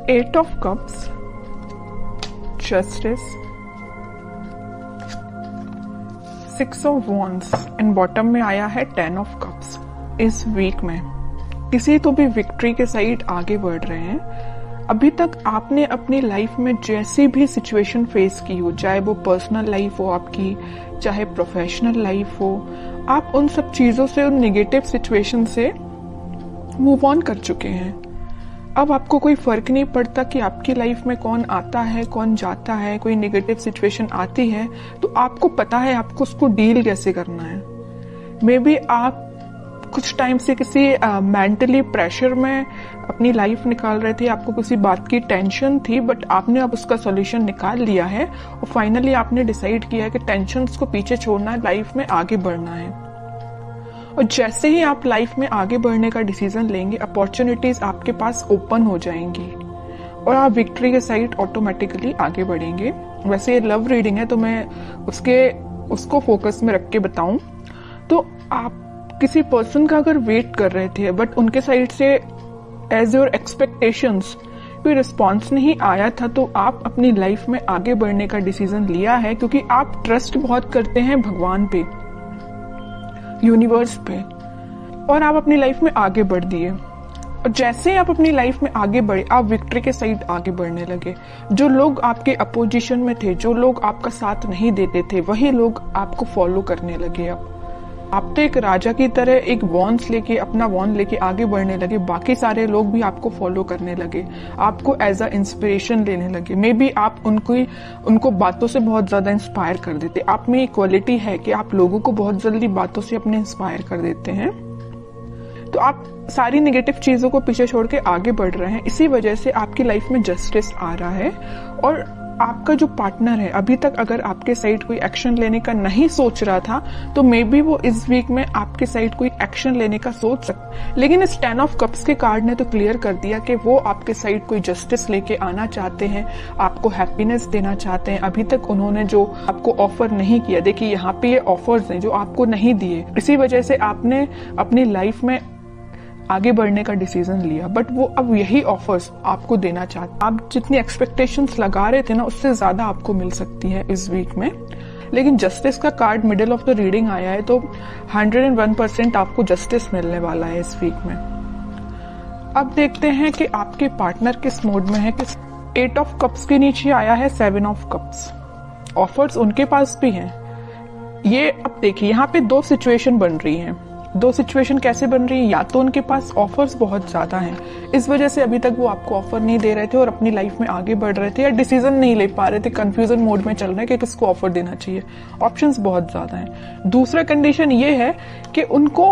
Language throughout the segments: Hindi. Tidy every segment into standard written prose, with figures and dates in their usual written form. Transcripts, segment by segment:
8 of Cups, Justice, 6 of Wands and bottom में आया है 10 of Cups। इस वीक में किसी तो भी विक्ट्री के साइड आगे बढ़ रहे हैं। अभी तक आपने अपनी लाइफ में जैसी भी सिचुएशन फेस की हो, चाहे वो पर्सनल लाइफ हो आपकी, चाहे प्रोफेशनल लाइफ हो, आप उन सब चीजों से, उन नेगेटिव सिचुएशन से मूव ऑन कर चुके हैं। अब आपको कोई फर्क नहीं पड़ता कि आपकी लाइफ में कौन आता है, कौन जाता है। कोई नेगेटिव सिचुएशन आती है तो आपको पता है आपको उसको डील कैसे करना है। मे बी आप कुछ टाइम से किसी मेंटली प्रेशर में अपनी लाइफ निकाल रहे थे, आपको किसी बात की टेंशन थी, बट आपने अब उसका सॉल्यूशन निकाल लिया है और फाइनली आपने डिसाइड किया है कि टेंशन्स को पीछे छोड़ना है, लाइफ में आगे बढ़ना है। और जैसे ही आप लाइफ में आगे बढ़ने का डिसीजन लेंगे, अपॉर्चुनिटीज आपके पास ओपन हो जाएंगी और आप विक्ट्री के साइड ऑटोमेटिकली आगे बढ़ेंगे। वैसे ये लव रीडिंग है तो मैं उसको फोकस में रख के बताऊं तो आप किसी पर्सन का अगर वेट कर रहे थे बट उनके साइड से एज योर एक्सपेक्टेशंस कोई रिस्पॉन्स नहीं आया था, तो आप अपनी लाइफ में आगे बढ़ने का डिसीजन लिया है क्योंकि आप ट्रस्ट बहुत करते हैं भगवान पे, यूनिवर्स पे, और आप अपनी लाइफ में आगे बढ़ दिए। और जैसे ही आप अपनी लाइफ में आगे बढ़े, आप विक्ट्री के साइड आगे बढ़ने लगे। जो लोग आपके अपोजिशन में थे, जो लोग आपका साथ नहीं देते थे, वही लोग आपको फॉलो करने लगे। अब आप तो एक राजा की तरह एक वॉन्स लेके, अपना वॉन्ड लेके आगे बढ़ने लगे। बाकी सारे लोग भी आपको फॉलो करने लगे, आपको एज अ इंस्पिरेशन लेने लगे। मे बी आप उनको बातों से बहुत ज्यादा इंस्पायर कर देते। आप में एक क्वालिटी है कि आप लोगों को बहुत जल्दी बातों से अपने इंस्पायर कर देते हैं। तो आप सारी नेगेटिव चीजों को पीछे छोड़ के आगे बढ़ रहे हैं। इसी वजह से आपकी लाइफ में जस्टिस आ रहा है। और आपका जो पार्टनर है, अभी तक अगर आपके साइड कोई एक्शन लेने का नहीं सोच रहा था तो मे बी वो इस वीक में आपके साइड कोई एक्शन लेने का सोच सकता। लेकिन इस 10 ऑफ कप्स के कार्ड ने तो क्लियर कर दिया कि वो आपके साइड कोई जस्टिस लेके आना चाहते हैं, आपको हैप्पीनेस देना चाहते हैं। अभी तक उन्होंने जो आपको ऑफर नहीं किया, देखिए यहाँ पे ये ऑफर्स हैं जो आपको नहीं दिए, इसी वजह से आपने अपनी लाइफ में आगे बढ़ने का डिसीजन लिया, बट वो अब यही ऑफर्स आपको देना चाहते। आप जितनी एक्सपेक्टेशंस लगा रहे थे ना, उससे ज्यादा आपको मिल सकती है इस वीक में। लेकिन जस्टिस का card middle of the reading आया है तो 101% आपको जस्टिस मिलने वाला है इस वीक में। अब देखते हैं कि आपके पार्टनर किस मोड में है। 8 ऑफ कप्स के नीचे आया है 7 ऑफ कप्स। ऑफर्स उनके पास भी हैं। ये अब देखिए यहाँ पे दो सिचुएशन बन रही हैं। दो सिचुएशन कैसे बन रही है? या तो उनके पास ऑफर्स बहुत ज्यादा हैं, इस वजह से अभी तक वो आपको ऑफर नहीं दे रहे थे और अपनी लाइफ में आगे बढ़ रहे थे, या डिसीजन नहीं ले पा रहे थे, कंफ्यूजन मोड में चल रहे हैं कि किसको ऑफर देना चाहिए। ऑप्शंस बहुत ज्यादा हैं। दूसरा कंडीशन ये है कि उनको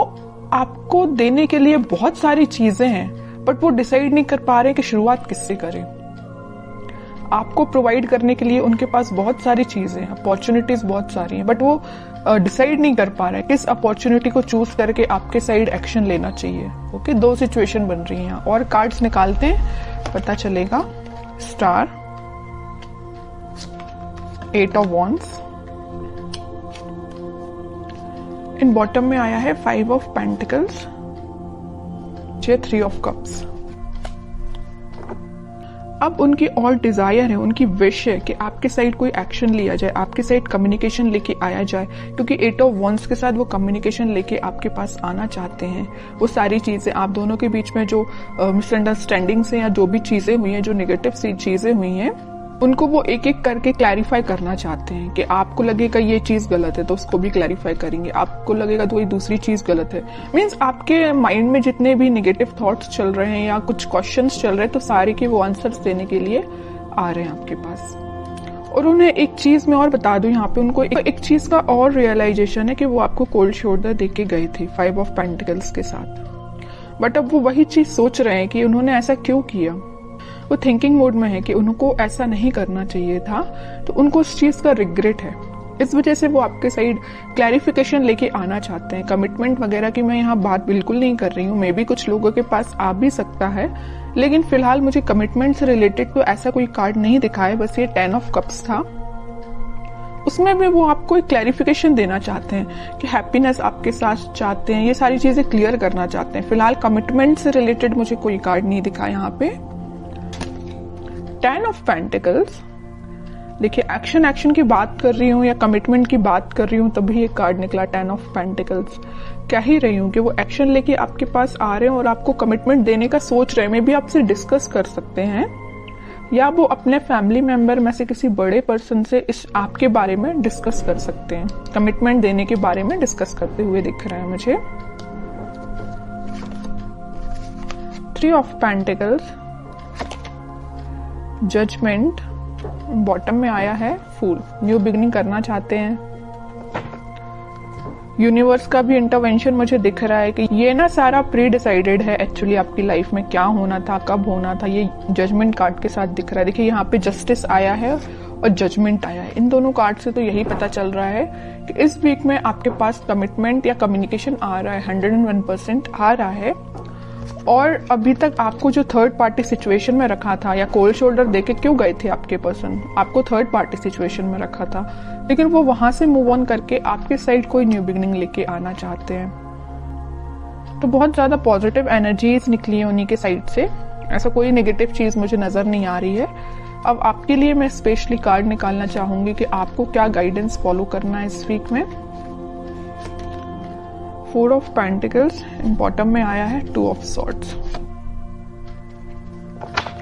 आपको देने के लिए बहुत सारी चीजें हैं, बट वो डिसाइड नहीं कर पा रहे कि शुरुआत किससे करें। आपको प्रोवाइड करने के लिए उनके पास बहुत सारी चीजें हैं, अपॉर्चुनिटीज बहुत सारी हैं, बट वो डिसाइड नहीं कर पा रहे किस अपॉर्चुनिटी को चूज करके आपके साइड एक्शन लेना चाहिए। ओके, दो सिचुएशन बन रही हैं। और कार्ड्स निकालते हैं, पता चलेगा। Star, 8 of wands, in bottom में आया है 5 ऑफ पेंटिकल्स, 3 ऑफ कप्स। अब उनकी और डिजायर है, उनकी विश है कि आपके साइड कोई एक्शन लिया जाए, आपके साइड कम्युनिकेशन लेके आया जाए, क्योंकि 8 ऑफ वॉन्ड्स के साथ वो कम्युनिकेशन लेके आपके पास आना चाहते हैं। वो सारी चीजें, आप दोनों के बीच में जो मिसअंडरस्टैंडिंग्स हैं या जो भी चीजें हुई हैं, जो नेगेटिव सी चीजें हुई हैं, उनको वो एक एक करके क्लैरिफाई करना चाहते हैं। कि आपको लगेगा ये चीज गलत है तो उसको भी क्लैरिफाई करेंगे, आपको लगेगा तो ये दूसरी चीज गलत है। मीन्स आपके माइंड में जितने भी नेगेटिव थॉट्स चल रहे हैं या कुछ क्वेश्चंस चल रहे हैं, तो सारे के वो आंसर्स देने के लिए आ रहे हैं आपके पास। और उन्हें एक चीज मैं और बता दूं, यहाँ पे उनको एक चीज का और रियलाइजेशन है कि वो आपको कोल्ड शोल्डर दे के गए थे 5 ऑफ पेंटिकल्स के साथ, बट अब वो वही चीज सोच रहे हैं कि उन्होंने ऐसा क्यों किया। वो थिंकिंग मोड में है कि उनको ऐसा नहीं करना चाहिए था, तो उनको उस चीज का रिग्रेट है। इस वजह से वो आपके साइड क्लैरिफिकेशन लेके आना चाहते हैं। कमिटमेंट वगैरह की मैं यहाँ बात बिल्कुल नहीं कर रही हूँ, मे बी कुछ लोगों के पास आ भी सकता है, लेकिन फिलहाल मुझे कमिटमेंट से रिलेटेड तो ऐसा कोई कार्ड नहीं दिखा है। बस ये 10 ऑफ कप्स था, उसमें भी वो आपको एक क्लैरिफिकेशन देना चाहते हैं कि हैप्पीनेस आपके साथ चाहते हैं, ये सारी चीजें क्लियर करना चाहते हैं। फिलहाल कमिटमेंट से रिलेटेड मुझे कोई कार्ड नहीं दिखा यहाँ पे। 10 ऑफ पेंटिकल्स, देखिए एक्शन की बात कर रही हूँ या कमिटमेंट की बात कर रही हूँ, तभी ये कार्ड निकला 10 ऑफ पेंटिकल्स। कह ही रही हूँ कि वो एक्शन लेके आपके पास आ रहे हैं और आपको कमिटमेंट देने का सोच रहे हैं। मे बी आपसे डिस्कस कर सकते हैं या वो अपने फैमिली मेंबर में से किसी बड़े पर्सन से इस आपके बारे में डिस्कस कर सकते हैं। कमिटमेंट देने के बारे में डिस्कस करते हुए दिख रहा है मुझे। 3 ऑफ पेंटिकल्स, जजमेंट, बॉटम में आया है फूल, न्यू बिगनिंग करना चाहते हैं। यूनिवर्स का भी इंटरवेंशन मुझे दिख रहा है कि ये ना सारा प्री डिसाइडेड है एक्चुअली आपकी लाइफ में क्या होना था, कब होना था। ये जजमेंट कार्ड के साथ दिख रहा है। देखिए यहाँ पे जस्टिस आया है और जजमेंट आया है। इन दोनों कार्ड से तो यही पता चल रहा है कि इस वीक में आपके पास कमिटमेंट या कम्युनिकेशन आ रहा है, 101% आ रहा है। और अभी तक आपको जो थर्ड पार्टी सिचुएशन में रखा था या कोल्ड शोल्डर देके क्यों गए थे आपके पर्सन, आपको थर्ड पार्टी सिचुएशन में रखा था, लेकिन वो वहां से मूव ऑन करके आपके साइड कोई न्यू बिगनिंग लेके आना चाहते हैं। तो बहुत ज्यादा पॉजिटिव एनर्जीज निकली है उन्हीं के साइड से, ऐसा कोई नेगेटिव चीज मुझे नजर नहीं आ रही है। अब आपके लिए मैं स्पेशली कार्ड निकालना चाहूंगी कि आपको क्या गाइडेंस फॉलो करना है इस वीक में। 4 ऑफ पेंटिकल्स, बॉटम में आया है 2 ऑफ सॉर्ड्स।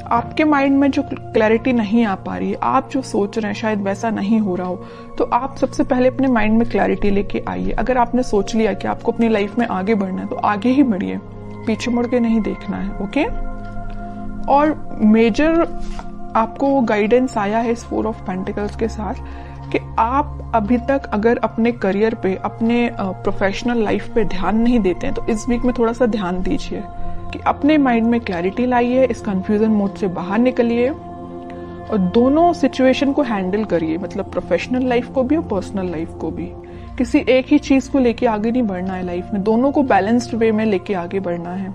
आपके माइंड में जो क्लैरिटी नहीं आ पा रही है, आप जो सोच रहे हैं शायद वैसा नहीं हो रहा हो, तो आप सबसे पहले अपने माइंड में क्लैरिटी लेके आइए। अगर आपने सोच लिया कि आपको अपनी लाइफ में आगे बढ़ना है तो आगे ही बढ़िए, पीछे मुड़ के नहीं देखना है, ओके। और मेजर आपको गाइडेंस आया है इस 4 ऑफ पेंटिकल्स के साथ कि आप अभी तक अगर अपने करियर पे, अपने प्रोफेशनल लाइफ पे ध्यान नहीं देते हैं तो इस वीक में थोड़ा सा ध्यान दीजिए कि अपने माइंड में क्लैरिटी लाइए, इस कंफ्यूजन मोड से बाहर निकलिए और दोनों सिचुएशन को हैंडल करिए, मतलब प्रोफेशनल लाइफ को भी और पर्सनल लाइफ को भी। किसी एक ही चीज को लेके आगे नहीं बढ़ना है लाइफ में, दोनों को बैलेंस्ड वे में लेके आगे बढ़ना है।